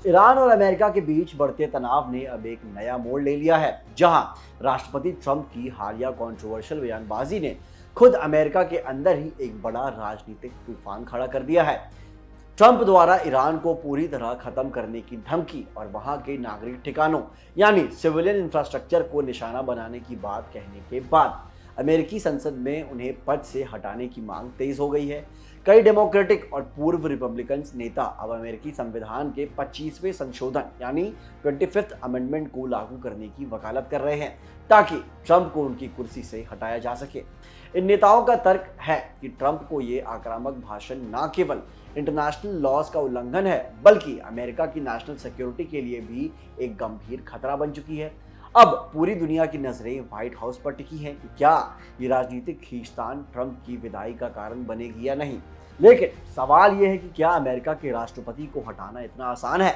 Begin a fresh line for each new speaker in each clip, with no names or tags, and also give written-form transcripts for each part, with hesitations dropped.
Iran और America के बीच बढ़ते तनाव ने अब एक नया मोड़ ले लिया है, जहां राष्ट्रपति ट्रंप की हालिया कंट्रोवर्शियल बयानबाजी ने खुद अमेरिका के अंदर ही एक बड़ा राजनीतिक तूफान खड़ा कर दिया है। ट्रंप द्वारा ईरान को पूरी तरह खत्म करने की धमकी और वहां के नागरिक ठिकानों यानी सिविलियन इंफ्रास्ट्रक्चर को निशाना बनाने की बात कहने के बाद अमेरिकी संसद में उन्हें पद से हटाने की मांग तेज हो गई है। कई डेमोक्रेटिक और पूर्व रिपब्लिकन नेता अब अमेरिकी संविधान के 25वें संशोधन यानी 25th अमेंडमेंट को लागू करने की वकालत कर रहे हैं ताकि ट्रंप को उनकी कुर्सी से हटाया जा सके। इन नेताओं का तर्क है कि ट्रंप को ये आक्रामक भाषण न केवल इंटरनेशनल लॉज का उल्लंघन है बल्कि अमेरिका की नेशनल सिक्योरिटी के लिए भी एक गंभीर खतरा बन चुकी है। अब पूरी दुनिया की नजरें व्हाइट हाउस पर टिकी हैं कि क्या ये राजनीतिक खींचतान ट्रंप की विदाई का कारण बनेगी या नहीं। लेकिन सवाल यह है कि क्या अमेरिका के राष्ट्रपति को हटाना इतना आसान है?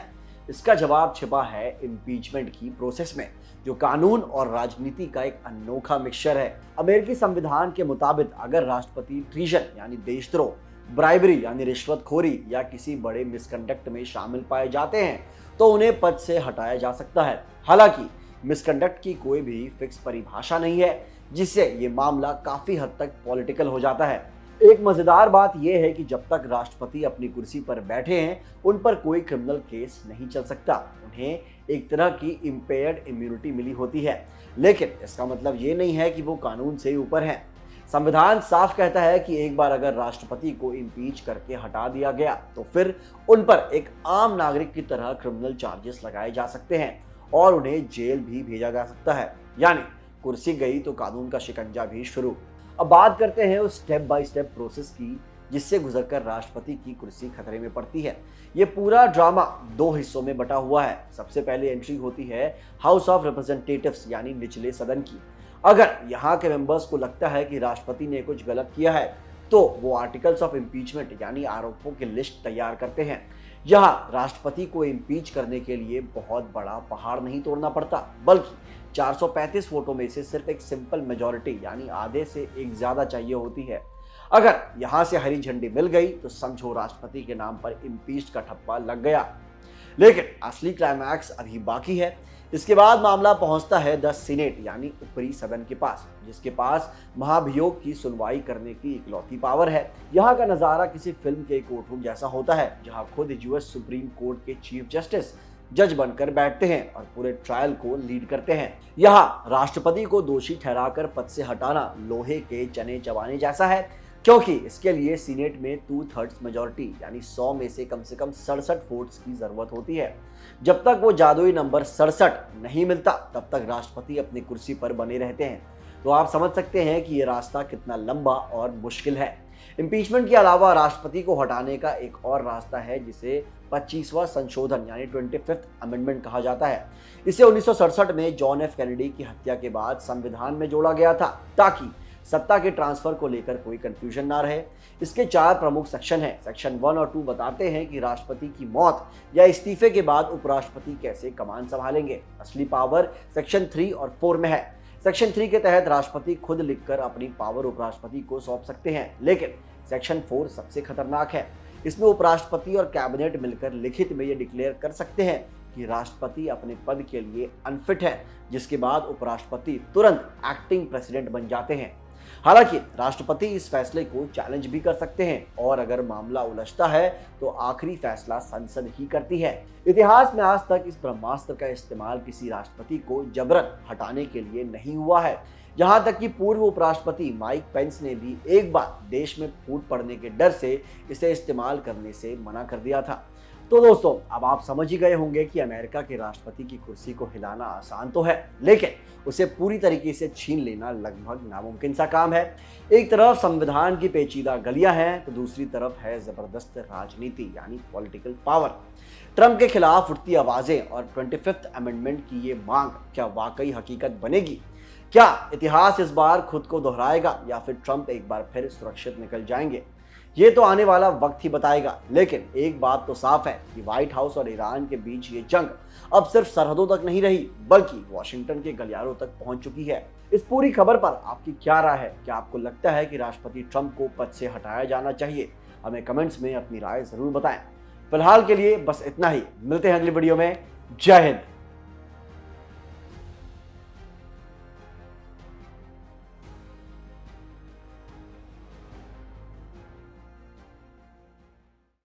इसका जवाब छिपा है इम्पीचमेंट की प्रोसेस में, जो कानून और राजनीति का एक अनोखा मिक्सचर है। अमेरिकी संविधान के मुताबिक अगर राष्ट्रपति ट्रीजन यानी देशद्रोह, ब्राइबरी यानी रिश्वतखोरी या किसी बड़े मिसकंडक्ट में शामिल पाए जाते हैं तो उन्हें पद से हटाया जा सकता है। हालांकि मिसकंडक्ट की कोई भी फिक्स परिभाषा नहीं है, जिससे ये मामला काफी हद तक पॉलिटिकल हो जाता है। एक मजेदार बात यह है कि जब तक राष्ट्रपति अपनी कुर्सी पर बैठे हैं उन पर कोई क्रिमिनल केस नहीं चल सकता। उन्हें एक तरह की इम्पेयर्ड इम्यूनिटी मिली होती है, लेकिन इसका मतलब ये नहीं है कि वो कानून से ऊपर हैं। संविधान साफ कहता है कि एक बार अगर राष्ट्रपति को इम्पीच करके हटा दिया गया तो फिर उन पर एक आम नागरिक की तरह क्रिमिनल चार्जेस लगाए जा सकते हैं और उन्हें जेल भी भेजा जा सकता है। यानी कुर्सी गई तो कानून का शिकंजा भी शुरू। अब बात करते हैं उस स्टेप बाय स्टेप प्रोसेस की जिससे गुजरकर राष्ट्रपति की कुर्सी खतरे में पड़ती है। ये पूरा ड्रामा दो हिस्सों में बटा हुआ है। सबसे पहले एंट्री होती है हाउस ऑफ रिप्रेजेंटेटिव्स यानी निचले सदन की। अगर यहाँ के मेंबर्स को लगता है कि राष्ट्रपति ने कुछ गलत किया है तो वो आर्टिकल्स ऑफ इम्पीचमेंट यानी आरोपों की लिस्ट तैयार करते हैं। यहाँ राष्ट्रपति को इम्पीच करने के लिए बहुत बड़ा पहाड़ नहीं तोड़ना पड़ता, बल्कि 435 वोटों में से सिर्फ एक सिंपल मेजॉरिटी यानी आधे से एक ज्यादा चाहिए होती है। अगर यहाँ से हरी झंडी मिल गई तो समझो राष्ट्रपति के नाम पर इम्पीच का ठप्पा लग गया। लेकिन असली क्लाइमैक्स अभी बाकी है। इसके बाद मामला पहुंचता है द सीनेट यानी ऊपरी सदन के पास, जिसके पास महाभियोग की सुनवाई करने की इकलौती पावर है। यहाँ का नजारा किसी फिल्म के कोर्टरूम जैसा होता है, जहाँ खुद यूएस सुप्रीम कोर्ट के चीफ जस्टिस जज बनकर बैठते हैं और पूरे ट्रायल को लीड करते हैं। यहाँ राष्ट्रपति को दोषी ठहराकर पद से हटाना लोहे के चने चबाने जैसा है, क्योंकि इसके लिए सीनेट में 2/3 मेजॉरिटी यानी 100 में से कम 67 वोट्स की जरूरत होती है। जब तक वो जादुई नंबर 67 नहीं मिलता तब तक राष्ट्रपति अपनी कुर्सी पर बने रहते हैं। तो आप समझ सकते हैं कि ये रास्ता कितना लंबा और मुश्किल है। इम्पीचमेंट के अलावा राष्ट्रपति को हटाने का एक और रास्ता है जिसे 25वां संशोधन यानी 25th अमेंडमेंट कहा जाता है। इसे 1967 में जॉन एफ कैनेडी की हत्या के बाद संविधान में जोड़ा गया था ताकि सत्ता के ट्रांसफर को लेकर कोई कंफ्यूजन ना रहे। इसके 4 प्रमुख सेक्शन हैं। सेक्शन 1 और 2 बताते हैं कि राष्ट्रपति की मौत या इस्तीफे के बाद उपराष्ट्रपति कैसे कमान संभालेंगे। असली पावर सेक्शन 3 और 4 में है। सेक्शन 3 के तहत राष्ट्रपति खुद लिखकर अपनी पावर उपराष्ट्रपति को सौंप सकते हैं, लेकिन सेक्शन 4 सबसे खतरनाक है। इसमें उपराष्ट्रपति और कैबिनेट मिलकर लिखित में ये डिक्लेयर कर सकते हैं कि राष्ट्रपति अपने पद के लिए अनफिट है, जिसके बाद उपराष्ट्रपति तुरंत एक्टिंग प्रेसिडेंट बन जाते हैं। हालांकि राष्ट्रपति इस फैसले को चैलेंज भी कर सकते हैं और अगर मामला उलझता है तो आखिरी फैसला संसद ही करती है। इतिहास में आज तक इस ब्रह्मास्त्र का इस्तेमाल किसी राष्ट्रपति को जबरन हटाने के लिए नहीं हुआ है। यहाँ तक कि पूर्व उपराष्ट्रपति माइक पेंस ने भी एक बार देश में फूट पड़ने के डर से इसे इस्तेमाल करने से मना कर दिया था। तो दोस्तों, अब आप समझ ही गए होंगे कि अमेरिका के राष्ट्रपति की कुर्सी को हिलाना आसान तो है, लेकिन उसे पूरी तरीके से छीन लेना लगभग नामुमकिन सा काम है। एक तरफ संविधान की पेचीदा गलियां हैं तो दूसरी तरफ है जबरदस्त राजनीति यानी पॉलिटिकल पावर। ट्रंप के खिलाफ उठती आवाजें और 25th अमेंडमेंट की ये मांग क्या वाकई हकीकत बनेगी? क्या इतिहास इस बार खुद को दोहराएगा या फिर ट्रंप एक बार फिर सुरक्षित निकल जाएंगे? ये तो आने वाला वक्त ही बताएगा। लेकिन एक बात तो साफ है कि व्हाइट हाउस और ईरान के बीच ये जंग अब सिर्फ सरहदों तक नहीं रही बल्कि वॉशिंगटन के गलियारों तक पहुंच चुकी है। इस पूरी खबर पर आपकी क्या राय है? क्या आपको लगता है कि राष्ट्रपति ट्रंप को पद से हटाया जाना चाहिए? हमें कमेंट्स में अपनी राय जरूर बताएं। फिलहाल के लिए बस इतना ही, मिलते हैं अगली वीडियो में। जय हिंद।